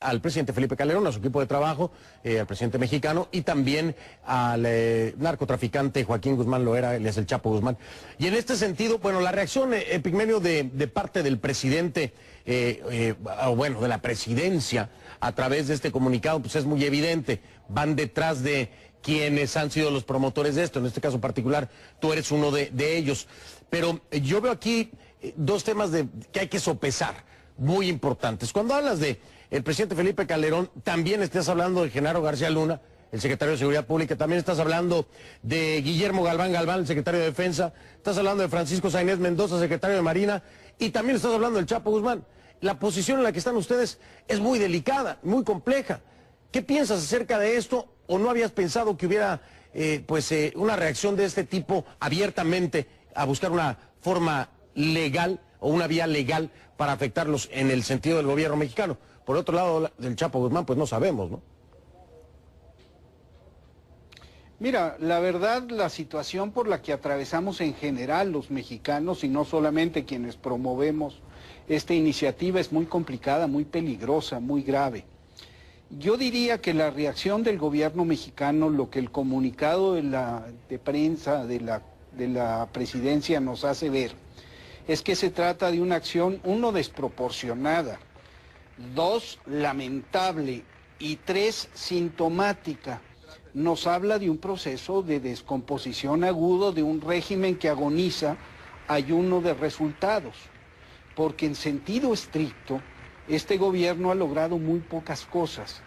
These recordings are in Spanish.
al presidente Felipe Calderón, a su equipo de trabajo, al presidente mexicano y también al narcotraficante Joaquín Guzmán Loera, él es el Chapo Guzmán. Y en este sentido, bueno, la reacción, Epigmenio, de parte del presidente, bueno, de la presidencia, a través de este comunicado, pues es muy evidente, van detrás de quienes han sido los promotores de esto, en este caso particular, tú eres uno de ellos. Pero yo veo aquí dos temas que hay que sopesar, muy importantes. Cuando hablas de el presidente Felipe Calderón, también estás hablando de Genaro García Luna, el secretario de Seguridad Pública, también estás hablando de Guillermo Galván Galván, el secretario de Defensa, estás hablando de Francisco Sainés Mendoza, secretario de Marina, y también estás hablando del Chapo Guzmán. La posición en la que están ustedes es muy delicada, muy compleja. ¿Qué piensas acerca de esto? ¿O no habías pensado que hubiera una reacción de este tipo abiertamente a buscar una forma legal o una vía legal para afectarlos en el sentido del gobierno mexicano? Por otro lado, del Chapo Guzmán, pues no sabemos, ¿no? Mira, la verdad, la situación por la que atravesamos en general los mexicanos y no solamente quienes promovemos esta iniciativa es muy complicada, muy peligrosa, muy grave. Yo diría que la reacción del gobierno mexicano, lo que el comunicado de prensa de la presidencia nos hace ver, es que se trata de una acción, uno, desproporcionada, dos, lamentable, y tres, sintomática. Nos habla de un proceso de descomposición agudo de un régimen que agoniza ayuno de resultados, porque en sentido estricto, este gobierno ha logrado muy pocas cosas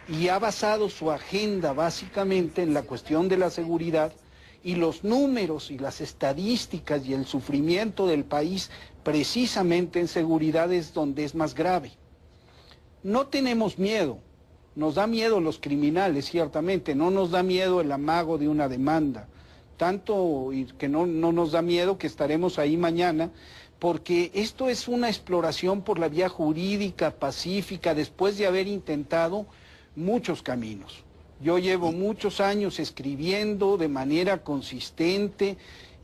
y ha basado su agenda básicamente en la cuestión de la seguridad, y los números y las estadísticas y el sufrimiento del país precisamente en seguridad es donde es más grave. No tenemos miedo, nos da miedo los criminales, ciertamente, no nos da miedo el amago de una demanda, tanto que no nos da miedo que estaremos ahí mañana, porque esto es una exploración por la vía jurídica, pacífica, después de haber intentado muchos caminos. Yo llevo muchos años escribiendo de manera consistente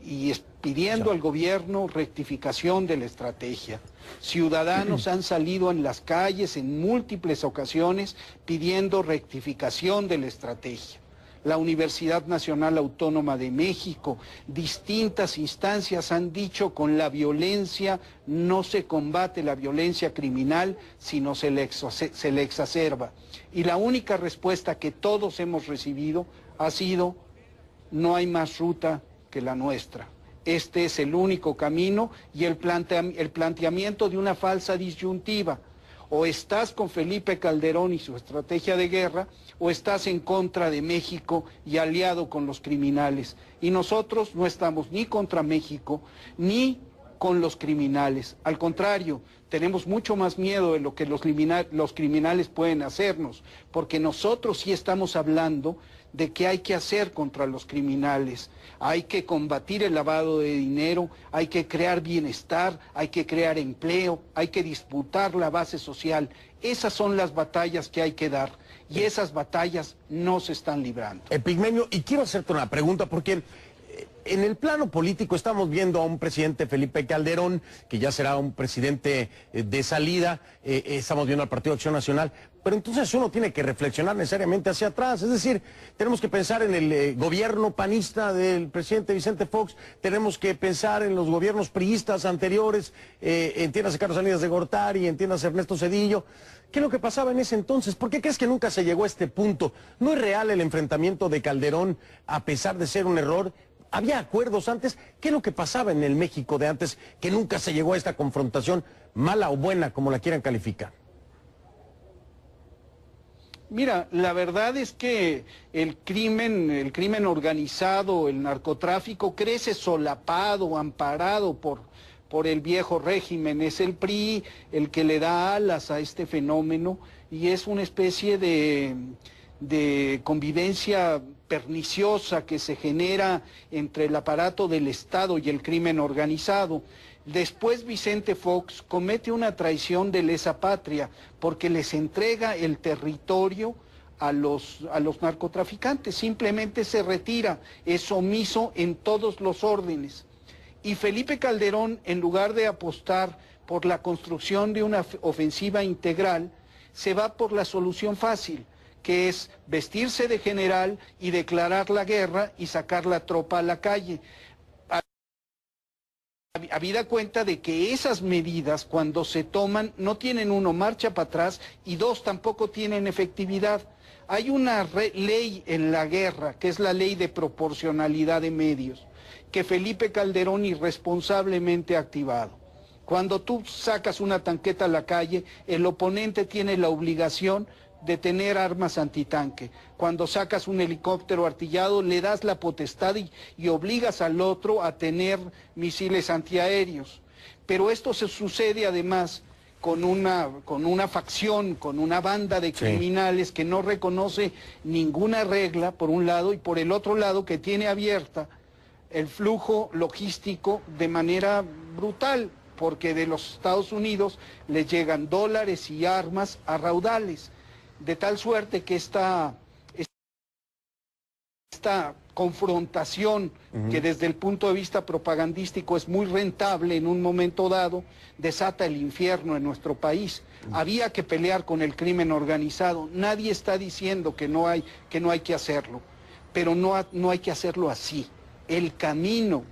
y pidiendo al gobierno rectificación de la estrategia. Ciudadanos han salido en las calles en múltiples ocasiones pidiendo rectificación de la estrategia. La Universidad Nacional Autónoma de México, distintas instancias han dicho: con la violencia no se combate la violencia criminal, sino se le exacerba. Y la única respuesta que todos hemos recibido ha sido: no hay más ruta que la nuestra. Este es el único camino, y el planteamiento de una falsa disyuntiva: o estás con Felipe Calderón y su estrategia de guerra, o estás en contra de México y aliado con los criminales. Y nosotros no estamos ni contra México, ni con los criminales. Al contrario, tenemos mucho más miedo de lo que los criminales pueden hacernos, porque nosotros sí estamos hablando de qué hay que hacer contra los criminales. Hay que combatir el lavado de dinero, hay que crear bienestar, hay que crear empleo, hay que disputar la base social. Esas son las batallas que hay que dar, y esas batallas no se están librando. Epigmenio, y quiero hacerte una pregunta, porque en el plano político estamos viendo a un presidente Felipe Calderón, que ya será un presidente de salida, estamos viendo al Partido Acción Nacional, pero entonces uno tiene que reflexionar necesariamente hacia atrás, es decir, tenemos que pensar en el gobierno panista del presidente Vicente Fox, tenemos que pensar en los gobiernos priistas anteriores, entiéndase Carlos Salinas de Gortari, entiéndase Ernesto Zedillo. ¿Qué es lo que pasaba en ese entonces? ¿Por qué crees que nunca se llegó a este punto? ¿No es real el enfrentamiento de Calderón, a pesar de ser un error? ¿Había acuerdos antes? ¿Qué es lo que pasaba en el México de antes, que nunca se llegó a esta confrontación, mala o buena, como la quieran calificar? Mira, la verdad es que el crimen organizado, el narcotráfico, crece solapado, amparado por el viejo régimen. Es el PRI el que le da alas a este fenómeno, y es una especie de convivencia perniciosa que se genera entre el aparato del Estado y el crimen organizado. Después Vicente Fox comete una traición de lesa patria, porque les entrega el territorio a los narcotraficantes, simplemente se retira, es omiso en todos los órdenes. Y Felipe Calderón, en lugar de apostar por la construcción de una ofensiva integral, se va por la solución fácil, que es vestirse de general y declarar la guerra y sacar la tropa a la calle. Habida cuenta de que esas medidas, cuando se toman, no tienen, uno, marcha para atrás, y dos, tampoco tienen efectividad. Hay una ley en la guerra, que es la ley de proporcionalidad de medios, que Felipe Calderón irresponsablemente ha activado. Cuando tú sacas una tanqueta a la calle, el oponente tiene la obligación de tener armas antitanque. Cuando sacas un helicóptero artillado, le das la potestad y obligas al otro a tener misiles antiaéreos. Pero esto se sucede además con una facción, con una banda de criminales que no reconoce ninguna regla, por un lado, y por el otro lado que tiene abierta el flujo logístico de manera brutal, porque de los Estados Unidos les llegan dólares y armas a raudales, de tal suerte que esta confrontación, que desde el punto de vista propagandístico es muy rentable en un momento dado, desata el infierno en nuestro país. Había que pelear con el crimen organizado. Nadie está diciendo que no hay que hacerlo, pero no hay que hacerlo así. El camino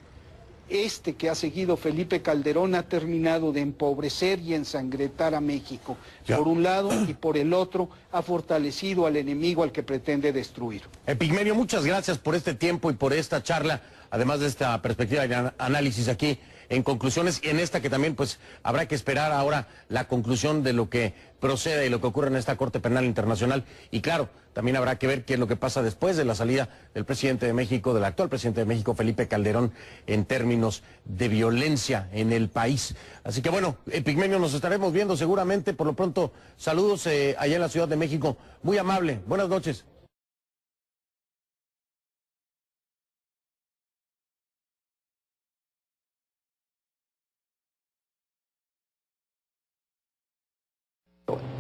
que ha seguido Felipe Calderón ha terminado de empobrecer y ensangrentar a México, por un lado, y por el otro ha fortalecido al enemigo al que pretende destruir. Epigmenio, muchas gracias por este tiempo y por esta charla, además de esta perspectiva de análisis aquí en conclusiones, y en esta que también pues habrá que esperar ahora la conclusión de lo que proceda y lo que ocurre en esta Corte Penal Internacional, y claro, también habrá que ver qué es lo que pasa después de la salida del presidente de México, del actual presidente de México, Felipe Calderón, en términos de violencia en el país. Así que bueno, Epigmenio, nos estaremos viendo seguramente. Por lo pronto, saludos allá en la Ciudad de México. Muy amable, buenas noches.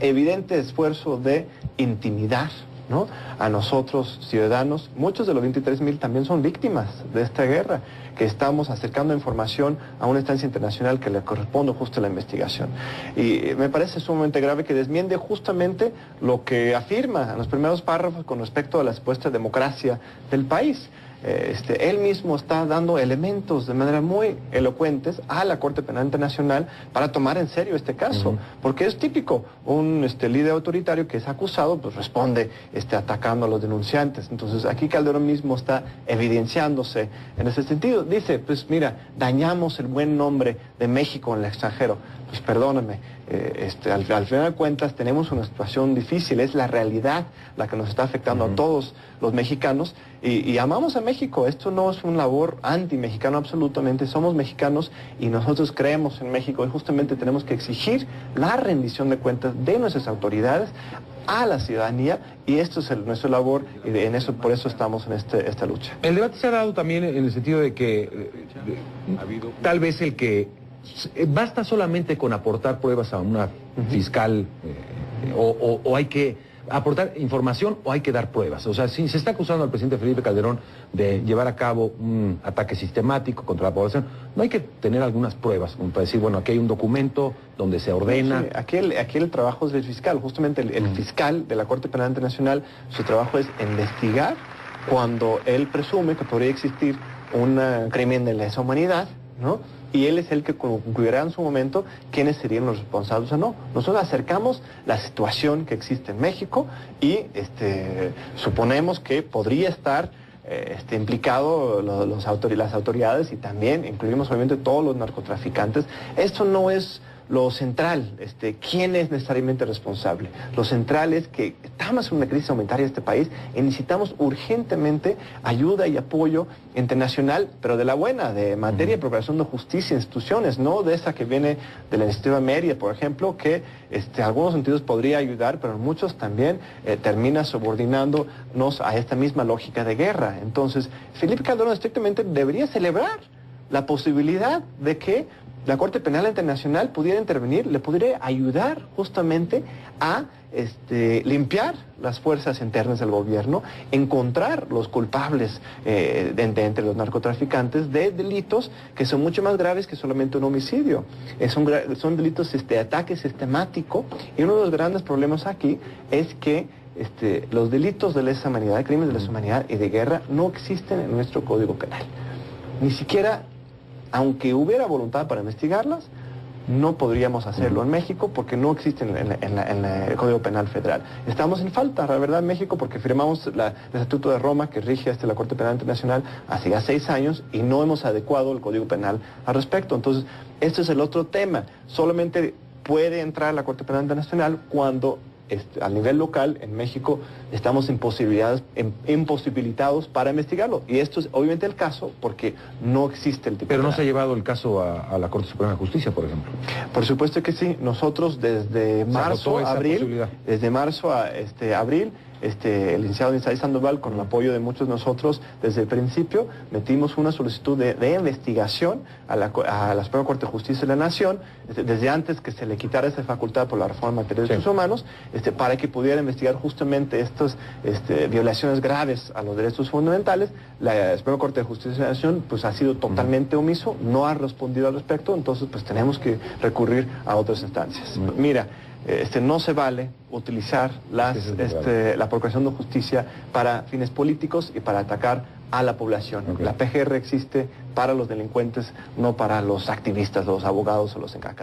Evidente esfuerzo de intimidar, ¿no?, a nosotros ciudadanos. Muchos de los 23,000 también son víctimas de esta guerra, que estamos acercando información a una instancia internacional que le corresponde justo a la investigación. Y me parece sumamente grave que desmiende justamente lo que afirma en los primeros párrafos con respecto a la supuesta democracia del país. Él mismo está dando elementos de manera muy elocuentes a la Corte Penal Internacional para tomar en serio este caso, porque es típico, un líder autoritario que es acusado, pues responde atacando a los denunciantes. Entonces aquí Calderón mismo está evidenciándose en ese sentido. Dice, pues mira, dañamos el buen nombre de México en el extranjero. Pues perdóname, al final de cuentas tenemos una situación difícil, es la realidad la que nos está afectando a todos los mexicanos, y amamos a México. Esto no es una labor anti-mexicano absolutamente, somos mexicanos y nosotros creemos en México, y justamente tenemos que exigir la rendición de cuentas de nuestras autoridades a la ciudadanía, y esto es nuestra labor, y por eso estamos en esta lucha. El debate se ha dado también en el sentido de que tal vez el que basta solamente con aportar pruebas a una fiscal, o hay que aportar información o hay que dar pruebas. O sea, si se está acusando al presidente Felipe Calderón de llevar a cabo un ataque sistemático contra la población, no hay que tener algunas pruebas, como para decir, bueno, aquí hay un documento donde se ordena. Sí, aquí el trabajo es del fiscal. Justamente el fiscal de la Corte Penal Internacional, su trabajo es investigar cuando él presume que podría existir un crimen de lesa humanidad, ¿no? Y él es el que concluirá en su momento quiénes serían los responsables o no.Nosotros acercamos la situación que existe en México y suponemos que podría estar implicado las autoridades, y también incluimos obviamente todos los narcotraficantes. Esto no es lo central, quién es necesariamente responsable. Lo central es que estamos en una crisis alimentaria en este país y necesitamos urgentemente ayuda y apoyo internacional, pero de la buena, de materia de procuración de justicia en instituciones, no de esa que viene de la Iniciativa Mérida, por ejemplo, que en algunos sentidos podría ayudar, pero en muchos también termina subordinándonos a esta misma lógica de guerra. Entonces, Felipe Calderón estrictamente debería celebrar la posibilidad de que la Corte Penal Internacional pudiera intervenir, le pudiera ayudar justamente a limpiar las fuerzas internas del gobierno, encontrar los culpables entre los narcotraficantes de delitos que son mucho más graves que solamente un homicidio. Son delitos de ataque sistemático, y uno de los grandes problemas aquí es que los delitos de lesa humanidad, crímenes de lesa humanidad y de guerra no existen en nuestro Código Penal. Ni siquiera, aunque hubiera voluntad para investigarlas, no podríamos hacerlo en México porque no existen en el Código Penal Federal. Estamos en falta, la verdad, en México, porque firmamos el Estatuto de Roma que rige la Corte Penal Internacional hace ya 6 años y no hemos adecuado el Código Penal al respecto. Entonces, este es el otro tema. Solamente puede entrar la Corte Penal Internacional cuando a nivel local, en México, estamos imposibilitados para investigarlo. Y esto es obviamente el caso porque no existe el tipo. Pero no se ha llevado el caso a la Corte Suprema de Justicia, por ejemplo. Por supuesto que sí. Nosotros desde marzo a abril, el licenciado Isaí Sandoval, con el apoyo de muchos de nosotros, desde el principio metimos una solicitud de investigación a la Suprema Corte de Justicia de la Nación, desde antes que se le quitara esa facultad por la reforma en materia de derechos humanos, para que pudiera investigar justamente estas violaciones graves a los derechos fundamentales. La Suprema Corte de Justicia de la Nación pues ha sido totalmente omiso, no ha respondido al respecto, entonces pues tenemos que recurrir a otras instancias. Mira, no se vale utilizar la Procuración de Justicia para fines políticos y para atacar a la población. La PGR existe para los delincuentes, no para los activistas, los abogados o los encargados.